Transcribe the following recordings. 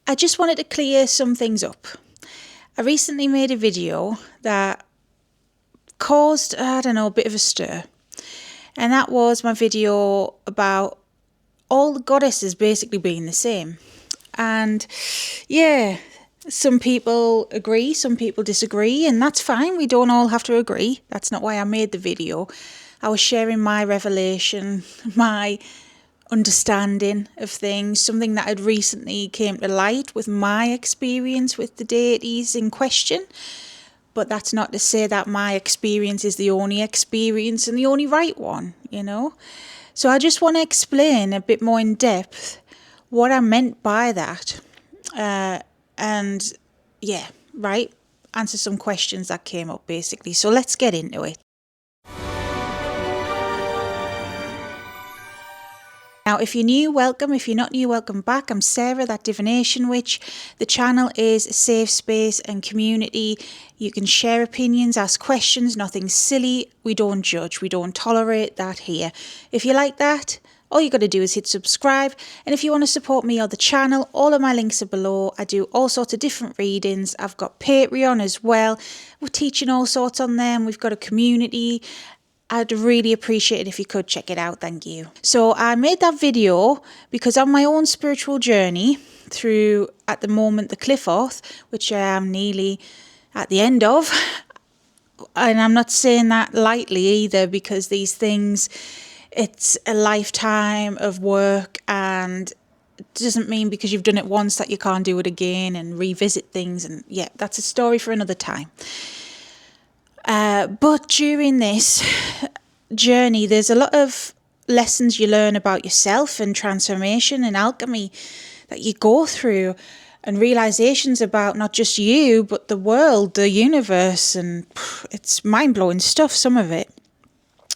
I just wanted to clear some things up. I recently made a video that caused, I don't know, a bit of a stir. And that was my video about all the goddesses basically being the same. And yeah, some people agree, some people disagree, and that's fine. We don't all have to agree. That's not why I made the video. I was sharing my revelation, my understanding of things, something that had recently came to light with my experience with the deities in question. But that's not to say that my experience is the only experience and the only right one, you know. So I just want to explain a bit more in depth what I meant by that. And yeah, right, answer some questions that came up basically. So let's get into it. Now, if you're new, welcome. If you're not new, welcome back. I'm Sarah, that divination witch. The channel is a safe space and community. You can share opinions, ask questions, nothing silly. We don't judge. We don't tolerate that here. If you like that, all you got to do is hit subscribe. And if you want to support me or the channel, all of my links are below. I do all sorts of different readings. I've got Patreon as well. We're teaching all sorts on there. We've got a community. I'd really appreciate it if you could check it out. Thank you. So I made that video because on my own spiritual journey through, at the moment, the Cliff Oath, which I am nearly at the end of, and I'm not saying that lightly either, because these things, it's a lifetime of work, and it doesn't mean because you've done it once that you can't do it again and revisit things. And yeah, that's a story for another time. But during this journey, there's a lot of lessons you learn about yourself and transformation and alchemy that you go through, and realizations about not just you, but the world, the universe, and it's mind-blowing stuff, some of it.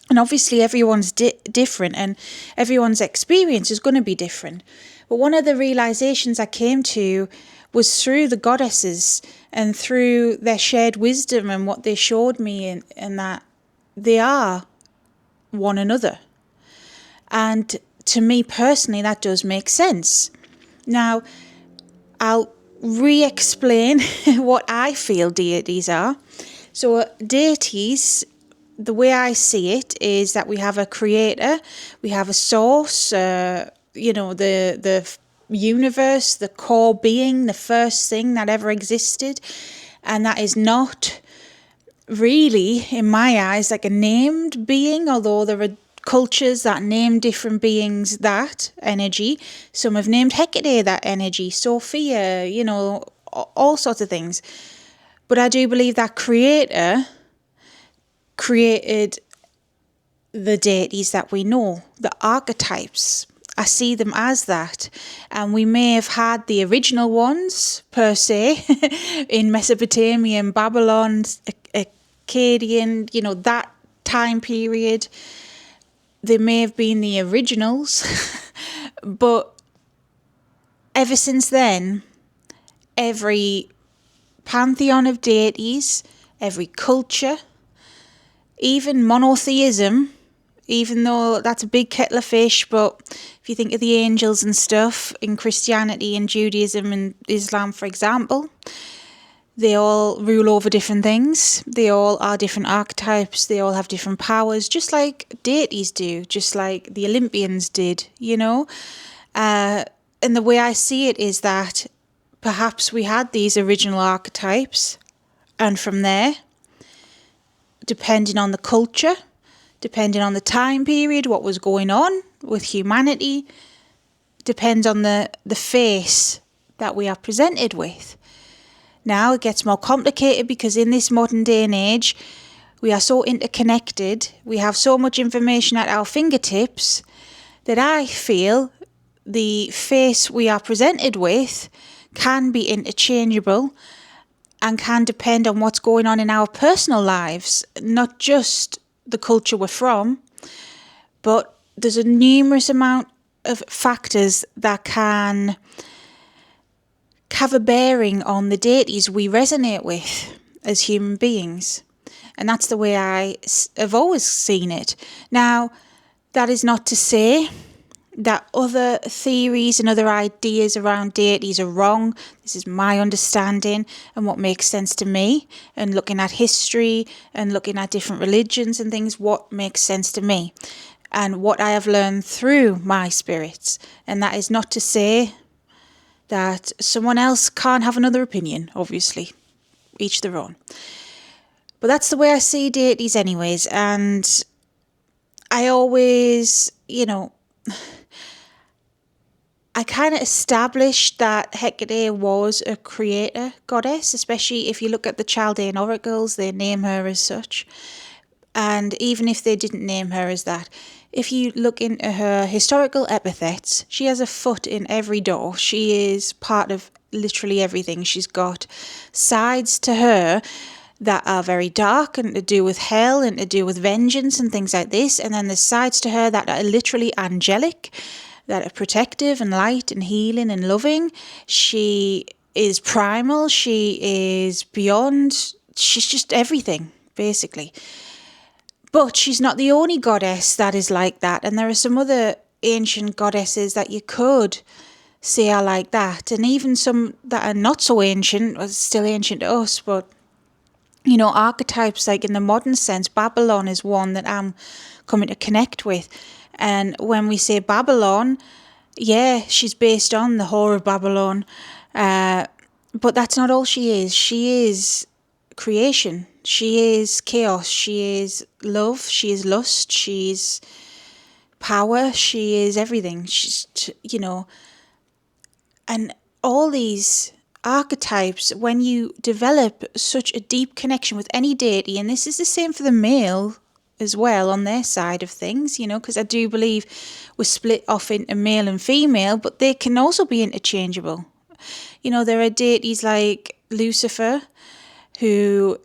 And obviously everyone's different, and everyone's experience is going to be different. But one of the realizations I came to was through the goddesses and through their shared wisdom and what they showed me, and that they are one another. And to me personally, that does make sense. Now, I'll re-explain what I feel deities are. So deities, the way I see it, is that we have a creator, we have a source, the universe, the core being, the first thing that ever existed. And that is not really, in my eyes, like a named being, although there are cultures that name different beings that energy. Some have named Hecate that energy, Sophia, all sorts of things. But I do believe that creator created the deities that we know, the archetypes. I see them as that. And we may have had the original ones, per se, in Mesopotamia and Babylon, Akkadian, that time period. They may have been the originals. But ever since then, every pantheon of deities, every culture, even monotheism, even though that's a big kettle of fish, but if you think of the angels and stuff in Christianity and Judaism and Islam, for example, they all rule over different things. They all are different archetypes. They all have different powers, just like deities do, just like the Olympians did, And the way I see it is that perhaps we had these original archetypes, and from there, depending on the culture, depending on the time period, what was going on with humanity, depends on the face that we are presented with. Now it gets more complicated because in this modern day and age, we are so interconnected, we have so much information at our fingertips, that I feel the face we are presented with can be interchangeable and can depend on what's going on in our personal lives, not just the culture we're from, but there's a numerous amount of factors that can have a bearing on the deities we resonate with as human beings. And that's the way I have always seen it. Now, that is not to say that other theories and other ideas around deities are wrong. This is my understanding and what makes sense to me, and looking at history and looking at different religions and things, what makes sense to me and what I have learned through my spirits. And that is not to say that someone else can't have another opinion, obviously, each their own. But that's the way I see deities anyways. And I always, I kind of established that Hecate was a creator goddess, especially if you look at the Chaldean oracles, they name her as such. And even if they didn't name her as that, if you look into her historical epithets, she has a foot in every door. She is part of literally everything. She's got sides to her that are very dark and to do with hell and to do with vengeance and things like this. And then there's sides to her that are literally angelic, that are protective and light and healing and loving. She is primal. She is beyond. She's just everything, basically. But she's not the only goddess that is like that. And there are some other ancient goddesses that you could say are like that. And even some that are not so ancient, or still ancient to us, but archetypes, like in the modern sense, Babylon is one that I'm coming to connect with. And when we say Babylon, yeah, she's based on the whore of Babylon. But that's not all she is. She is creation. She is chaos. She is love. She is lust. She's power. She is everything. She's, and all these archetypes, when you develop such a deep connection with any deity, and this is the same for the male as well on their side of things, because I do believe we're split off into male and female, but they can also be interchangeable. There are deities like Lucifer, who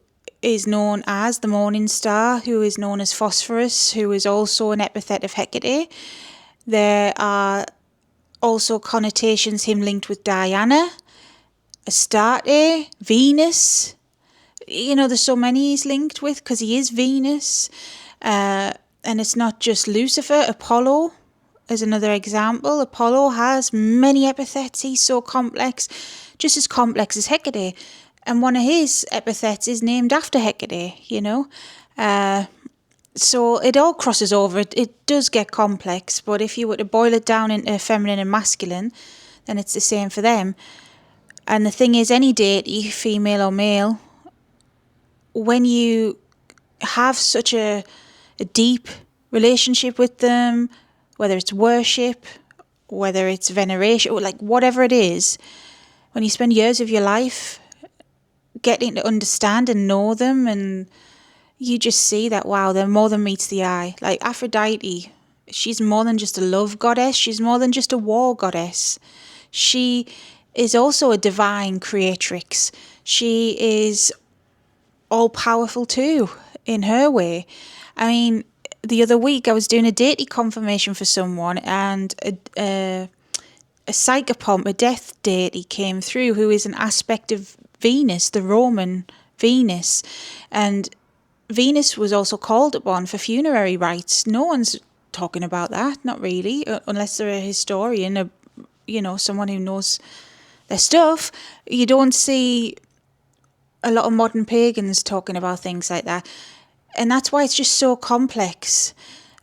is known as the morning star, who is known as Phosphorus, who is also an epithet of Hecate. There are also connotations him linked with Diana, Astarte, Venus. There's so many he's linked with because he is Venus. And it's not just Lucifer. Apollo is another example. Apollo has many epithets. He's so complex, just as complex as Hecate. And one of his epithets is named after Hecate, So it all crosses over. It does get complex, but if you were to boil it down into feminine and masculine, then it's the same for them. And the thing is, any deity, female or male, when you have such a deep relationship with them, whether it's worship, whether it's veneration, or like whatever it is, when you spend years of your life getting to understand and know them, and you just see that, wow, they're more than meets the eye. Like Aphrodite, she's more than just a love goddess. She's more than just a war goddess. She is also a divine creatrix. She is all-powerful too, in her way. I mean, the other week I was doing a deity confirmation for someone, and a psychopomp, a death deity, came through, who is an aspect of Venus, the Roman Venus. And Venus was also called upon for funerary rites. No one's talking about that, not really, unless they're a historian, someone who knows their stuff. You don't see a lot of modern pagans talking about things like that. And that's why it's just so complex,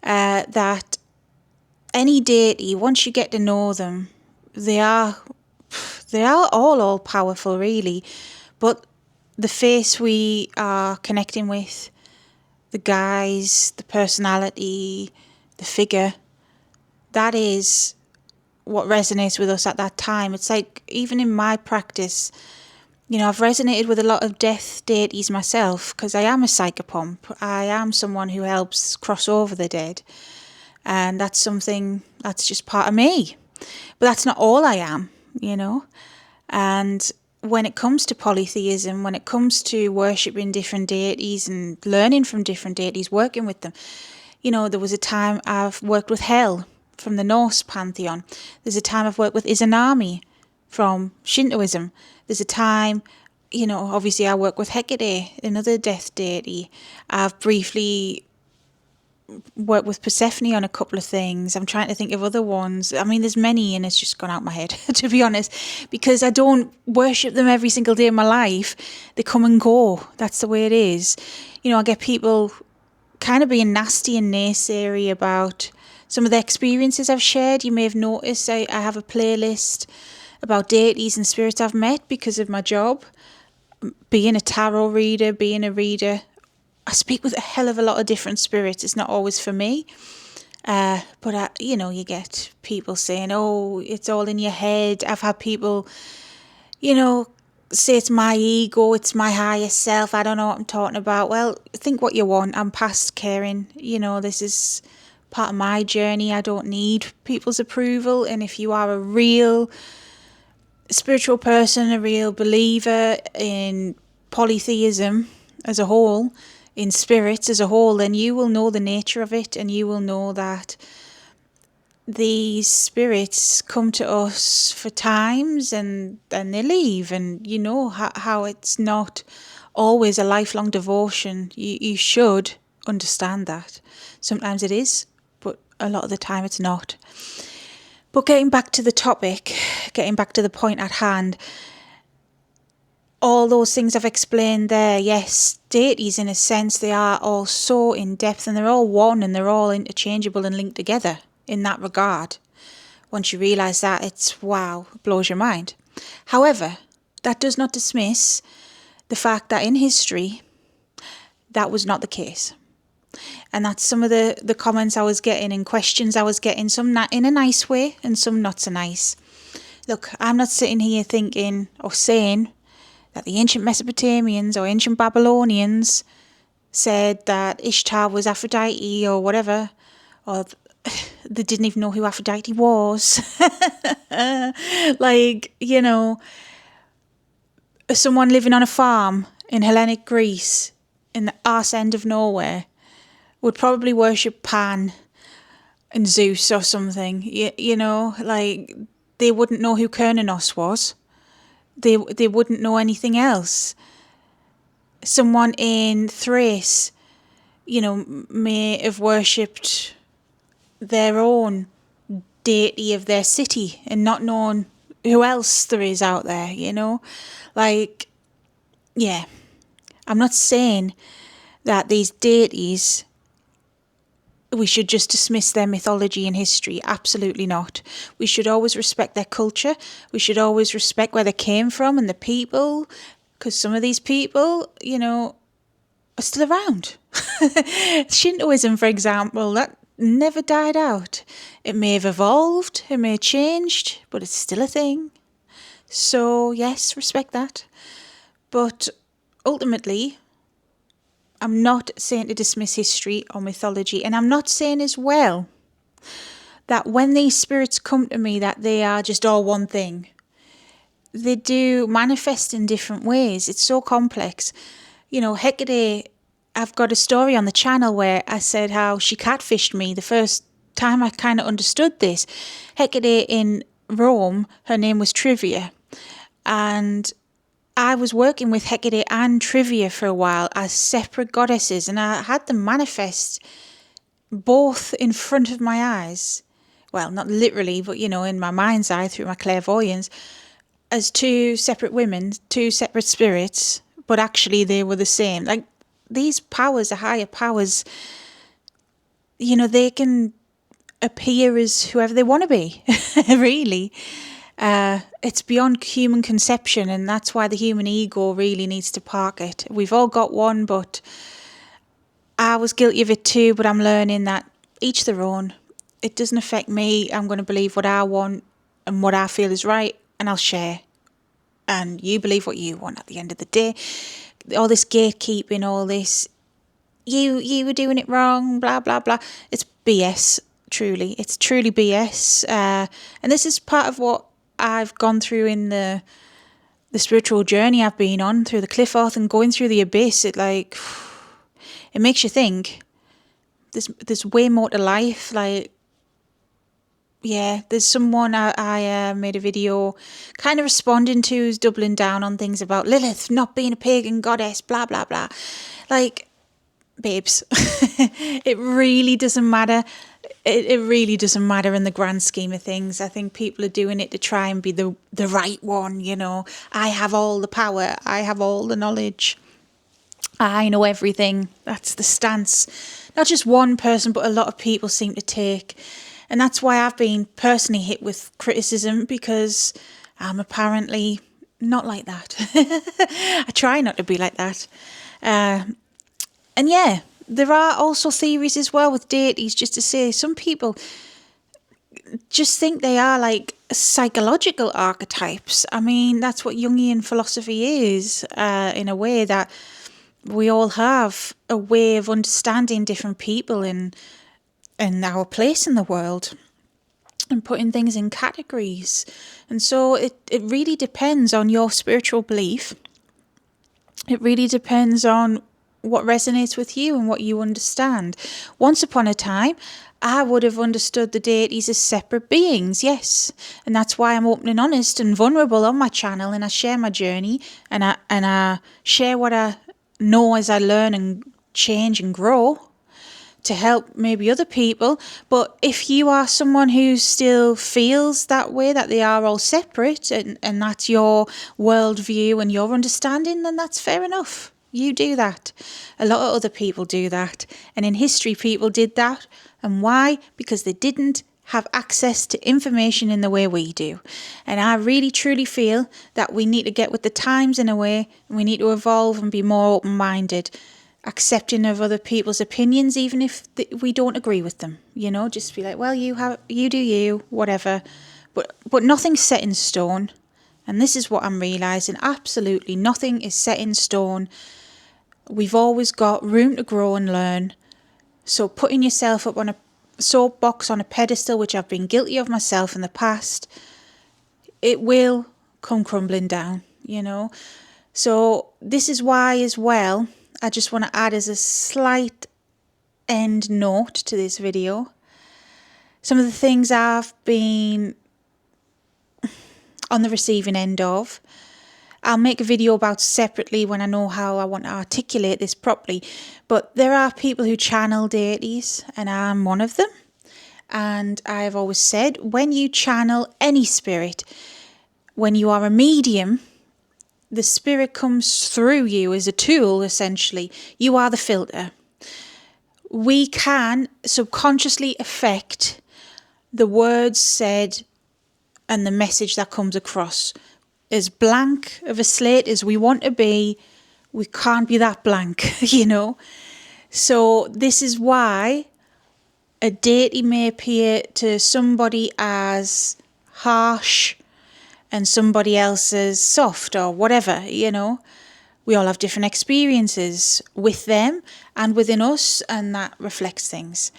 that any deity, once you get to know them, they are all powerful, really. But the face we are connecting with, the guise, the personality, the figure, that is what resonates with us at that time. It's like, even in my practice, I've resonated with a lot of death deities myself, because I am a psychopomp. I am someone who helps cross over the dead. And that's something that's just part of me. But that's not all I am, And when it comes to polytheism, when it comes to worshipping different deities and learning from different deities, working with them, there was a time I've worked with Hel from the Norse pantheon. There's a time I've worked with Izanami from Shintoism. There's a time, obviously I work with Hecate, another death deity. I've briefly work with Persephone on a couple of things. I'm trying to think of other ones. I mean, there's many and it's just gone out my head, to be honest, because I don't worship them every single day of my life. They come and go. That's the way it is. I get people kind of being nasty and naysayery about some of the experiences I've shared. You may have noticed I have a playlist about deities and spirits I've met because of my job. Being a tarot reader, being a reader, I speak with a hell of a lot of different spirits. It's not always for me. But you get people saying, oh, it's all in your head. I've had people, say it's my ego, it's my higher self. I don't know what I'm talking about. Well, think what you want. I'm past caring. This is part of my journey. I don't need people's approval. And if you are a real spiritual person, a real believer in polytheism as a whole, in spirits as a whole, then you will know the nature of it, and you will know that these spirits come to us for times and then they leave, and you know how it's not always a lifelong devotion. You should understand that. Sometimes it is, but a lot of the time it's not. But getting back to the topic, getting back to the point at hand, all those things I've explained there, yes, deities in a sense, they are all so in depth and they're all one and they're all interchangeable and linked together in that regard. Once you realise that, it's wow, it blows your mind. However, that does not dismiss the fact that in history, that was not the case. And that's some of the comments I was getting and questions I was getting, some in a nice way and some not so nice. Look, I'm not sitting here thinking or saying that the ancient Mesopotamians or ancient Babylonians said that Ishtar was Aphrodite or whatever, or they didn't even know who Aphrodite was. Someone living on a farm in Hellenic Greece in the arse end of nowhere would probably worship Pan and Zeus or something. They wouldn't know who Kernanos was. They wouldn't know anything else. Someone in Thrace, may have worshipped their own deity of their city and not known who else there is out there, Yeah. I'm not saying that these deities, we should just dismiss their mythology and history. Absolutely not. We should always respect their culture. We should always respect where they came from and the people, because some of these people, are still around. Shintoism, for example, that never died out. It may have evolved, it may have changed, but it's still a thing. So, yes, respect that. But ultimately, I'm not saying to dismiss history or mythology, and I'm not saying as well that when these spirits come to me that they are just all one thing. They do manifest in different ways. It's so complex. Hecate, I've got a story on the channel where I said how she catfished me the first time I kind of understood this. Hecate in Rome, her name was Trivia, and I was working with Hecate and Trivia for a while as separate goddesses, and I had them manifest both in front of my eyes. Well, not literally, but in my mind's eye through my clairvoyance, as two separate women, two separate spirits, but actually they were the same. Like, these powers, the higher powers, they can appear as whoever they want to be, really. It's beyond human conception, and that's why the human ego really needs to park it. We've all got one, but I was guilty of it too, but I'm learning that each their own. It doesn't affect me. I'm going to believe what I want and what I feel is right, and I'll share. And you believe what you want at the end of the day. All this gatekeeping, all this, you were doing it wrong, blah, blah, blah. It's BS, truly. It's truly BS. And this is part of what I've gone through in the spiritual journey I've been on, through the cliff earth and going through the abyss. It makes you think there's way more to life. There's someone I made a video kind of responding to who's doubling down on things about Lilith not being a pagan goddess, blah, blah, blah. babes, it really doesn't matter. It really doesn't matter in the grand scheme of things. I think people are doing it to try and be the right one, you know. I have all the power. I have all the knowledge. I know everything. That's the stance. Not just one person, but a lot of people seem to take. And that's why I've been personally hit with criticism, because I'm apparently not like that. I try not to be like that. And yeah, there are also theories as well with deities, just to say some people just think they are like psychological archetypes. I mean, that's what Jungian philosophy is, in a way, that we all have a way of understanding different people and our place in the world and putting things in categories. And so it really depends on your spiritual belief. It really depends on what resonates with you and what you understand. Once upon a time, I would have understood the deities as separate beings, yes. And that's why I'm open and honest and vulnerable on my channel, and I share my journey, and I share what I know as I learn and change and grow to help maybe other people. But if you are someone who still feels that way, that they are all separate, and that's your worldview and your understanding, then that's fair enough. You do that. A lot of other people do that. And in history, people did that. And why? Because they didn't have access to information in the way we do. And I really truly feel that we need to get with the times in a way, and we need to evolve and be more open-minded, accepting of other people's opinions, even if we don't agree with them. You know, just be like, well, you do you, whatever. But nothing's set in stone. And this is what I'm realising. Absolutely nothing is set in stone. We've always got room to grow and learn. So putting yourself up on a soapbox, on a pedestal, which I've been guilty of myself in the past, it will come crumbling down, you know. So this is why as well, I just want to add as a slight end note to this video, some of the things I've been on the receiving end of. I'll make a video about separately when I know how I want to articulate this properly. But there are people who channel deities, and I'm one of them. And I've always said, when you channel any spirit, when you are a medium, the spirit comes through you as a tool, essentially. You are the filter. We can subconsciously affect the words said and the message that comes across. As blank of a slate as we want to be, we can't be that blank, you know. So this is why a deity may appear to somebody as harsh and somebody else as soft or whatever, you know. We all have different experiences with them and within us, and that reflects things.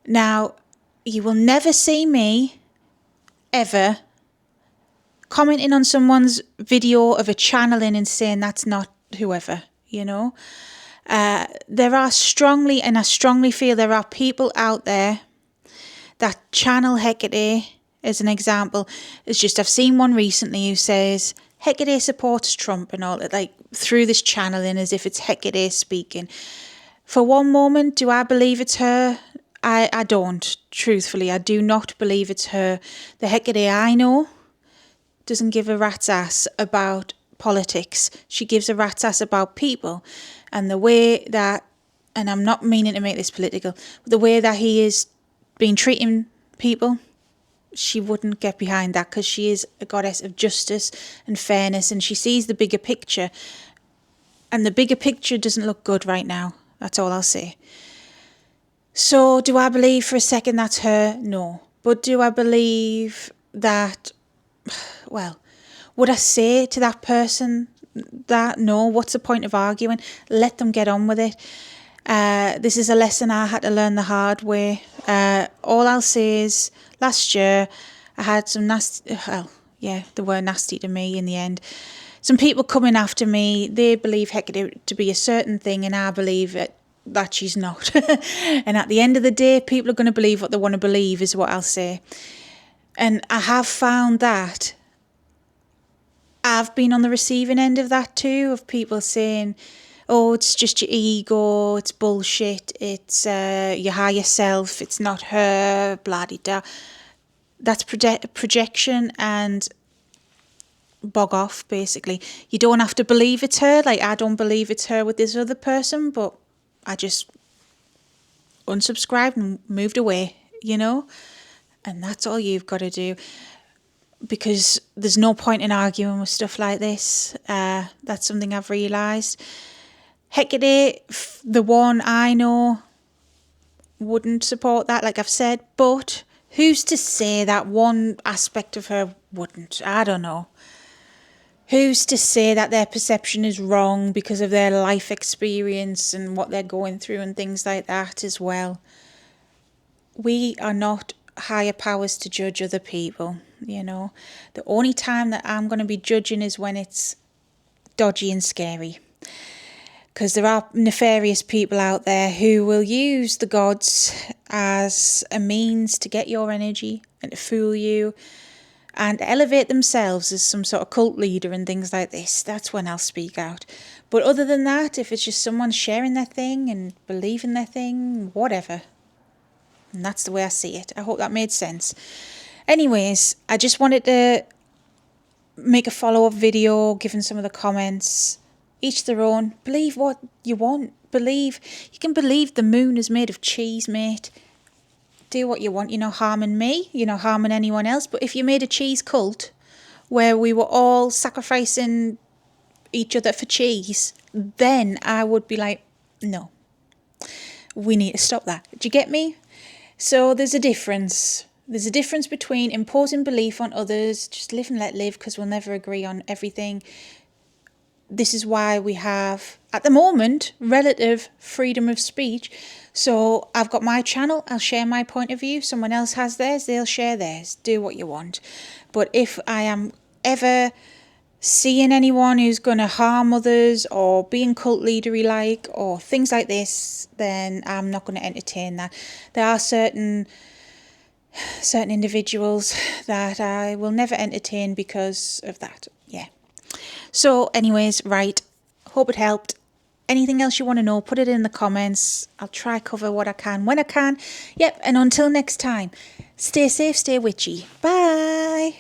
Now, you will never see me ever commenting on someone's video of a channeling and saying that's not whoever, you know. There are strongly, and I strongly feel there are people out there that channel Hecate, as an example. It's just, I've seen one recently who says Hecate supports Trump and all that, like through this channeling, as if it's Hecate speaking. For one moment, do I believe it's her? I don't, truthfully. I do not believe it's her. The Hecate I know doesn't give a rat's ass about politics. She gives a rat's ass about people, and the way that, and I'm not meaning to make this political, but the way that he is been treating people, she wouldn't get behind that, because she is a goddess of justice and fairness, and she sees the bigger picture, and the bigger picture doesn't look good right now. That's all I'll say. So do I believe for a second that's her? No. But do I believe that, well, would I say to that person that? No. What's the point of arguing? Let them get on with it. This is a lesson I had to learn the hard way. All I'll say is, last year I had some nasty, well, yeah, they were nasty to me in the end. Some people coming after me, they believe Hecate to be a certain thing, and I believe that she's not. And at the end of the day, people are going to believe what they want to believe, is what I'll say. And I have found that I've been on the receiving end of that too, of people saying, oh, it's just your ego, it's bullshit, it's your higher self, it's not her, blah-de-da. That's projection, and bog off, basically. You don't have to believe it's her. Like, I don't believe it's her with this other person, but I just unsubscribed and moved away, you know? And that's all you've got to do, because there's no point in arguing with stuff like this. That's something I've realised. Hecate, the one I know, wouldn't support that, like I've said, but who's to say that one aspect of her wouldn't? I don't know. Who's to say that their perception is wrong because of their life experience and what they're going through and things like that as well? We are not higher powers to judge other people, you know. The only time that I'm going to be judging is when it's dodgy and scary. Because there are nefarious people out there who will use the gods as a means to get your energy and to fool you and elevate themselves as some sort of cult leader and things like this. That's when I'll speak out. But other than that, if it's just someone sharing their thing and believing their thing, whatever. And that's the way I see it. I hope that made sense. Anyways, I just wanted to make a follow-up video, given some of the comments. Each their own. Believe what you want. Believe. You can believe the moon is made of cheese, mate. Do what you want. You're not harming me. You're not harming anyone else. But if you made a cheese cult where we were all sacrificing each other for cheese, then I would be like, no. We need to stop that. Do you get me? So there's a difference. There's a difference between imposing belief on others, just live and let live, because we'll never agree on everything. This is why we have, at the moment, relative freedom of speech. So I've got my channel, I'll share my point of view. Someone else has theirs, they'll share theirs. Do what you want. But if I am ever seeing anyone who's going to harm others or being cult leadery like or things like this, then I'm not going to entertain that. There are certain individuals that I will never entertain because of that. Yeah. So anyways, right, hope it helped. Anything else you want to know, put it in the comments. I'll try cover what I can when I can. Yep, and until next time, stay safe, stay witchy. Bye.